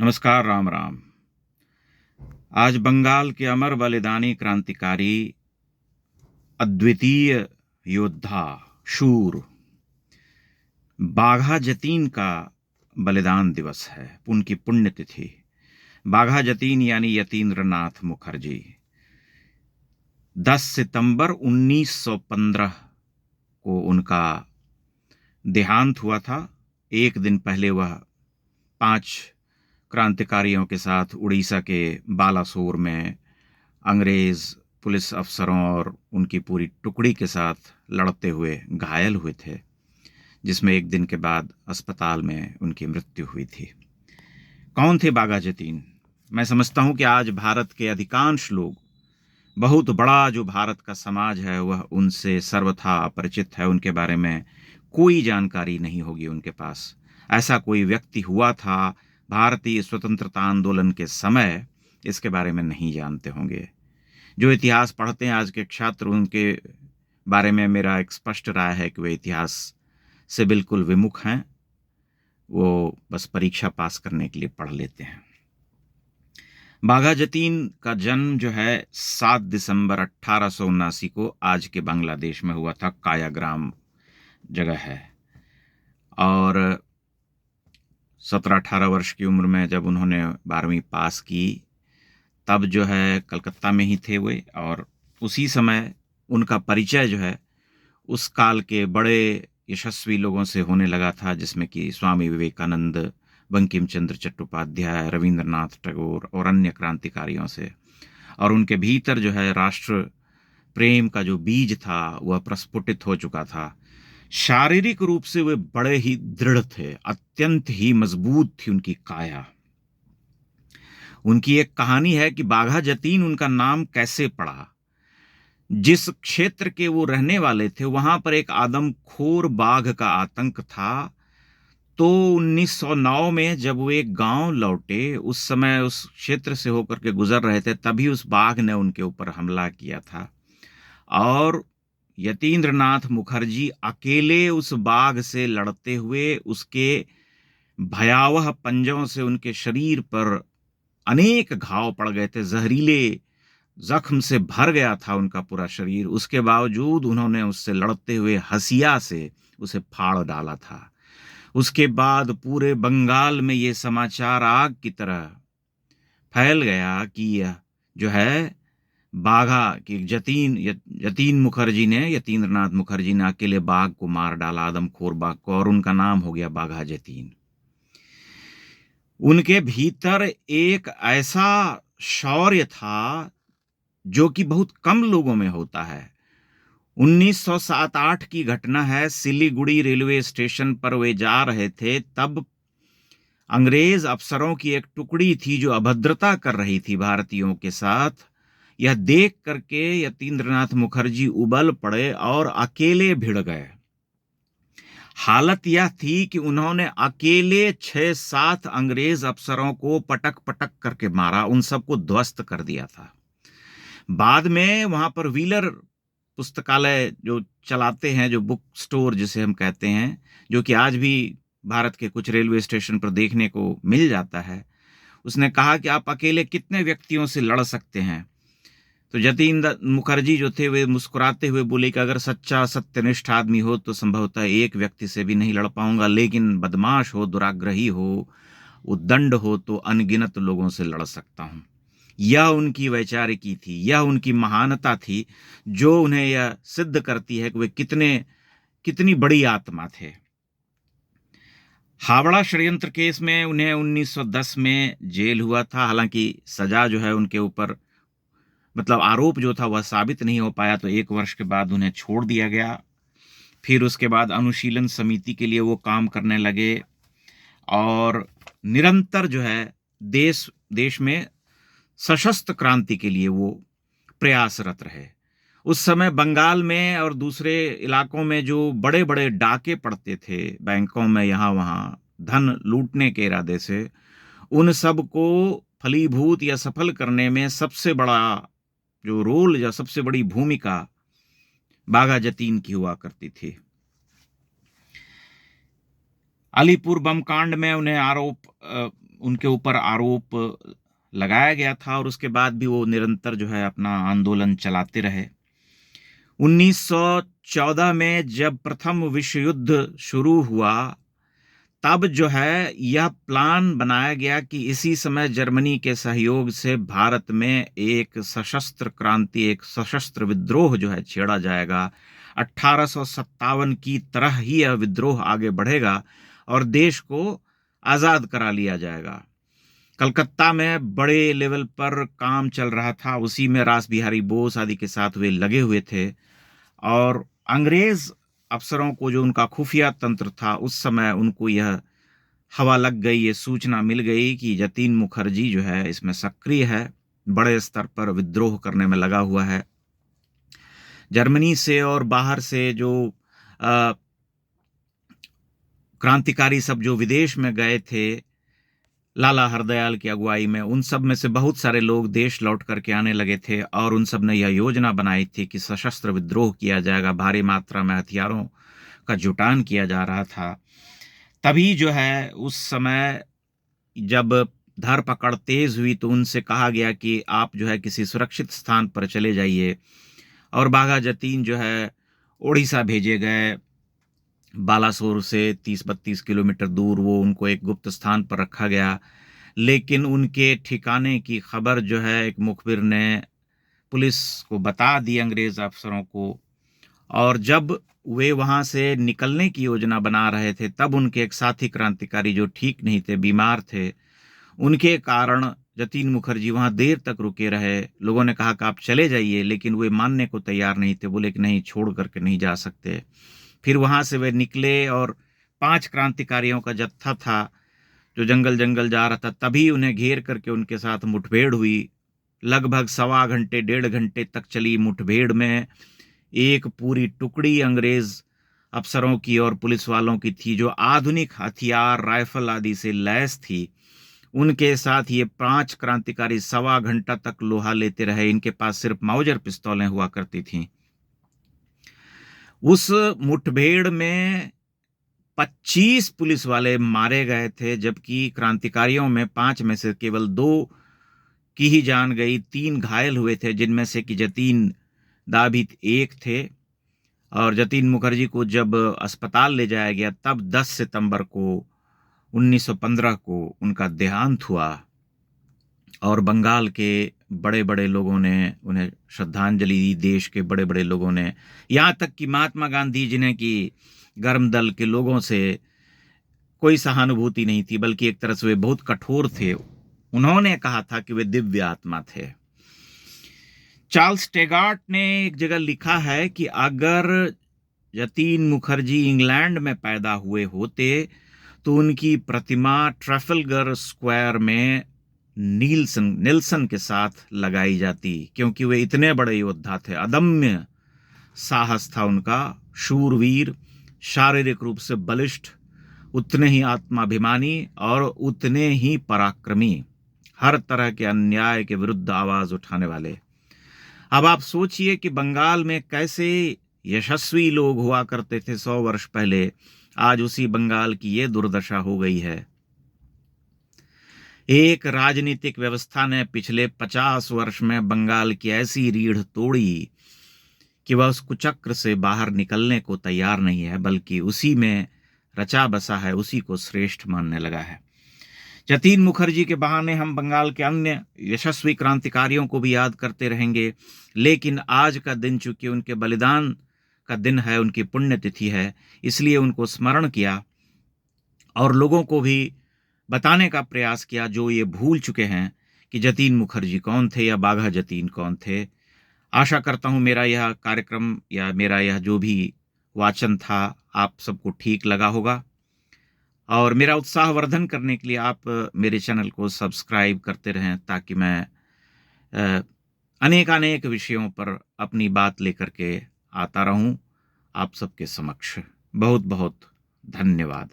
नमस्कार, राम राम। आज बंगाल के अमर बलिदानी क्रांतिकारी, अद्वितीय योद्धा, शूर बाघा जतीन का बलिदान दिवस है, उनकी पुण्यतिथि। बाघा जतीन यानी यतीन्द्रनाथ मुखर्जी 10 सितंबर 1915 को उनका देहांत हुआ था। एक दिन पहले वह 5 क्रांतिकारियों के साथ उड़ीसा के बालासोर में अंग्रेज पुलिस अफसरों और उनकी पूरी टुकड़ी के साथ लड़ते हुए घायल हुए थे, जिसमें एक दिन के बाद अस्पताल में उनकी मृत्यु हुई थी। कौन थे बाघा जतीन? मैं समझता हूं कि आज भारत के अधिकांश लोग, बहुत बड़ा जो भारत का समाज है, वह उनसे सर्वथा अपरिचित है। उनके बारे में कोई जानकारी नहीं होगी उनके पास। ऐसा कोई व्यक्ति हुआ था भारतीय स्वतंत्रता आंदोलन के समय, इसके बारे में नहीं जानते होंगे। जो इतिहास पढ़ते हैं आज के छात्र, उनके बारे में मेरा एक स्पष्ट राय है कि वे इतिहास से बिल्कुल विमुख हैं। वो बस परीक्षा पास करने के लिए पढ़ लेते हैं। बाघा जतीन का जन्म जो है 7 दिसंबर 1879 को आज के बांग्लादेश में हुआ था। कायाग्राम जगह है। और 17-18 वर्ष की उम्र में जब उन्होंने 12वीं पास की, तब जो है कलकत्ता में ही थे वे। और उसी समय उनका परिचय जो है उस काल के बड़े यशस्वी लोगों से होने लगा था, जिसमें कि स्वामी विवेकानंद, बंकिम चंद्र चट्टोपाध्याय, रविंद्रनाथ टैगोर और अन्य क्रांतिकारियों से। और उनके भीतर जो है राष्ट्र प्रेम का जो बीज था वह प्रस्फुटित हो चुका था। शारीरिक रूप से वे बड़े ही दृढ़ थे, अत्यंत ही मजबूत थी उनकी काया। उनकी एक कहानी है कि बाघा जतीन उनका नाम कैसे पड़ा। जिस क्षेत्र के वो रहने वाले थे, वहां पर एक आदमखोर बाघ का आतंक था। तो 1909 में जब वो एक गांव लौटे, उस समय उस क्षेत्र से होकर के गुजर रहे थे, तभी उस बाघ ने उनके ऊपर हमला किया था। और यतीन्द्रनाथ मुखर्जी अकेले उस बाघ से लड़ते हुए, उसके भयावह पंजों से उनके शरीर पर अनेक घाव पड़ गए थे। जहरीले जख्म से भर गया था उनका पूरा शरीर। उसके बावजूद उन्होंने उससे लड़ते हुए हसिया से उसे फाड़ डाला था। उसके बाद पूरे बंगाल में ये समाचार आग की तरह फैल गया कि यह जो है बाघा की यतीन मुखर्जी ने, यतीन्द्रनाथ मुखर्जी ने अकेले बाघ को मार डाला, आदमखोर बाघ को, और उनका नाम हो गया बाघा जतीन। उनके भीतर एक ऐसा शौर्य था जो कि बहुत कम लोगों में होता है। 1907-8 की घटना है। सिलीगुड़ी रेलवे स्टेशन पर वे जा रहे थे, तब अंग्रेज अफसरों की एक टुकड़ी थी जो अभद्रता कर रही थी भारतीयों के साथ। यह देख करके यतीन्द्रनाथ मुखर्जी उबल पड़े और अकेले भिड़ गए। हालत यह थी कि उन्होंने अकेले 6-7 अंग्रेज अफसरों को पटक पटक करके मारा, उन सबको ध्वस्त कर दिया था। बाद में वहां पर व्हीलर पुस्तकालय जो चलाते हैं, जो बुक स्टोर जिसे हम कहते हैं, जो कि आज भी भारत के कुछ रेलवे स्टेशन पर देखने को मिल जाता है, उसने कहा कि आप अकेले कितने व्यक्तियों से लड़ सकते हैं। तो जतीन मुखर्जी जो थे वे मुस्कुराते हुए बोले कि अगर सच्चा सत्यनिष्ठ आदमी हो तो संभवतः एक व्यक्ति से भी नहीं लड़ पाऊंगा, लेकिन बदमाश हो, दुराग्रही हो, उद्दंड हो तो अनगिनत लोगों से लड़ सकता हूं। यह उनकी वैचारिकी थी, यह उनकी महानता थी, जो उन्हें यह सिद्ध करती है कि वे कितनी बड़ी आत्मा थे। हावड़ा षड्यंत्र केस में उन्हें 1910 में जेल हुआ था। हालांकि सजा जो है उनके ऊपर, मतलब आरोप जो था वह साबित नहीं हो पाया, तो 1 वर्ष के बाद उन्हें छोड़ दिया गया। फिर उसके बाद अनुशीलन समिति के लिए वो काम करने लगे और निरंतर जो है देश में सशस्त्र क्रांति के लिए वो प्रयासरत रहे। उस समय बंगाल में और दूसरे इलाकों में जो बड़े बड़े डाके पड़ते थे बैंकों में, यहाँ वहाँ धन लूटने के इरादे से, उन सब को फलीभूत या सफल करने में सबसे बड़ा जो रोल या सबसे बड़ी भूमिका बाघा जतीन की हुआ करती थी। अलीपुर बम कांड में उन्हें आरोप उनके ऊपर आरोप लगाया गया था और उसके बाद भी वो निरंतर जो है अपना आंदोलन चलाते रहे। 1914 में जब प्रथम विश्व युद्ध शुरू हुआ, तब जो है यह प्लान बनाया गया कि इसी समय जर्मनी के सहयोग से भारत में एक सशस्त्र क्रांति, एक सशस्त्र विद्रोह जो है छेड़ा जाएगा। 1857 की तरह ही यह विद्रोह आगे बढ़ेगा और देश को आजाद करा लिया जाएगा। कलकत्ता में बड़े लेवल पर काम चल रहा था, उसी में रास बिहारी बोस आदि के साथ वे लगे हुए थे और अंग्रेज अफसरों को जो उनका खुफिया तंत्र था, उस समय उनको यह हवा लग गई, ये सूचना मिल गई कि जतीन मुखर्जी जो है इसमें सक्रिय है, बड़े स्तर पर विद्रोह करने में लगा हुआ है। जर्मनी से और बाहर से जो क्रांतिकारी सब जो विदेश में गए थे लाला हरदयाल की अगुवाई में, उन सब में से बहुत सारे लोग देश लौट करके आने लगे थे और उन सब ने यह योजना बनाई थी कि सशस्त्र विद्रोह किया जाएगा। भारी मात्रा में हथियारों का जुटान किया जा रहा था। तभी जो है उस समय जब धरपकड़ तेज हुई तो उनसे कहा गया कि आप जो है किसी सुरक्षित स्थान पर चले जाइए और बाघा जतीन जो है उड़ीसा भेजे गए। बालासोर से 30-32 किलोमीटर दूर वो उनको एक गुप्त स्थान पर रखा गया, लेकिन उनके ठिकाने की खबर जो है एक मुखबिर ने पुलिस को बता दी, अंग्रेज अफसरों को। और जब वे वहां से निकलने की योजना बना रहे थे, तब उनके एक साथी क्रांतिकारी जो ठीक नहीं थे, बीमार थे, उनके कारण जतीन मुखर्जी वहां देर तक रुके रहे। लोगों ने कहा कि आप चले जाइए, लेकिन वे मानने को तैयार नहीं थे, बोले कि नहीं, छोड़ करके नहीं जा सकते। फिर वहां से वे निकले और 5 क्रांतिकारियों का जत्था था जो जंगल जंगल जा रहा था। तभी उन्हें घेर करके उनके साथ मुठभेड़ हुई। लगभग 1.25 घंटे 1.5 घंटे तक चली मुठभेड़ में एक पूरी टुकड़ी अंग्रेज अफसरों की और पुलिस वालों की थी जो आधुनिक हथियार, राइफल आदि से लैस थी। उनके साथ ये 5 क्रांतिकारी 1.25 घंटा तक लोहा लेते रहे। इनके पास सिर्फ माउजर पिस्तौलें हुआ करती थीं। उस मुठभेड़ में 25 पुलिस वाले मारे गए थे, जबकि क्रांतिकारियों में 5 में से केवल 2 की ही जान गई। 3 घायल हुए थे, जिनमें से कि जतीन दाभी एक थे। और जतीन मुखर्जी को जब अस्पताल ले जाया गया, तब 10 सितंबर को 1915 को उनका देहांत हुआ और बंगाल के बड़े बड़े लोगों ने उन्हें श्रद्धांजलि दी। देश के बड़े बड़े लोगों ने, यहाँ तक कि महात्मा गांधी जिन्हें कि गर्म दल के लोगों से कोई सहानुभूति नहीं थी, बल्कि एक तरह से वे बहुत कठोर थे, उन्होंने कहा था कि वे दिव्य आत्मा थे। चार्ल्स टेगार्ट ने एक जगह लिखा है कि अगर जतीन मुखर्जी इंग्लैंड में पैदा हुए होते तो उनकी प्रतिमा ट्रैफलगर स्क्वायर में नील्सन के साथ लगाई जाती, क्योंकि वे इतने बड़े योद्धा थे। अदम्य साहस था उनका, शूरवीर, शारीरिक रूप से बलिष्ठ, उतने ही आत्माभिमानी और उतने ही पराक्रमी, हर तरह के अन्याय के विरुद्ध आवाज उठाने वाले। अब आप सोचिए कि बंगाल में कैसे यशस्वी लोग हुआ करते थे 100 वर्ष पहले, आज उसी बंगाल की ये दुर्दशा हो गई है। एक राजनीतिक व्यवस्था ने पिछले 50 वर्ष में बंगाल की ऐसी रीढ़ तोड़ी कि वह उस कुचक्र से बाहर निकलने को तैयार नहीं है, बल्कि उसी में रचा बसा है, उसी को श्रेष्ठ मानने लगा है। जतीन मुखर्जी के बहाने हम बंगाल के अन्य यशस्वी क्रांतिकारियों को भी याद करते रहेंगे, लेकिन आज का दिन चूंकि उनके बलिदान का दिन है, उनकी पुण्यतिथि है, इसलिए उनको स्मरण किया और लोगों को भी बताने का प्रयास किया जो ये भूल चुके हैं कि जतीन मुखर्जी कौन थे या बाघा जतीन कौन थे। आशा करता हूं मेरा यह कार्यक्रम या मेरा यह जो भी वाचन था आप सबको ठीक लगा होगा, और मेरा उत्साहवर्धन करने के लिए आप मेरे चैनल को सब्सक्राइब करते रहें, ताकि मैं अनेक विषयों पर अपनी बात लेकर के आता रहूं आप सबके समक्ष। बहुत बहुत धन्यवाद।